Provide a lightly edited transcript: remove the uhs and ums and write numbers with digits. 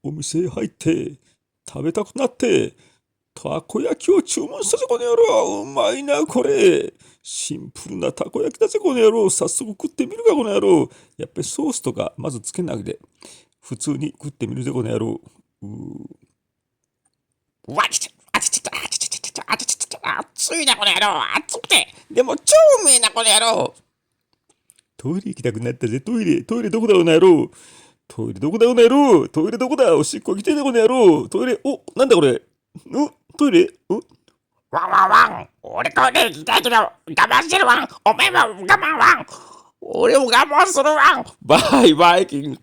お店へ入って食べたくなってたこ焼きを注文したぜこの野郎。うまいなこれ。シンプルなたこ焼きだぜこの野郎。早速食ってみるかこの野郎。やっぱりソースとかまずつけないで普通に食ってみるぜこの野郎。わちちあちちちあちちちあちちち熱いなこの野郎。熱くてでも超うめえなこの野郎。トイレ行きたくなったぜトイレ。トイレどこだこの野郎。トイレどこだこの野郎。トイレどこだ。おしっこ行きてえなこの野郎。トイレ。お、なんだこれ。トイレ。ワンワンワン。俺トイレ行きたいけど我慢してるワン。おめえも我慢ワン。俺も我慢するワン。バイバイキン。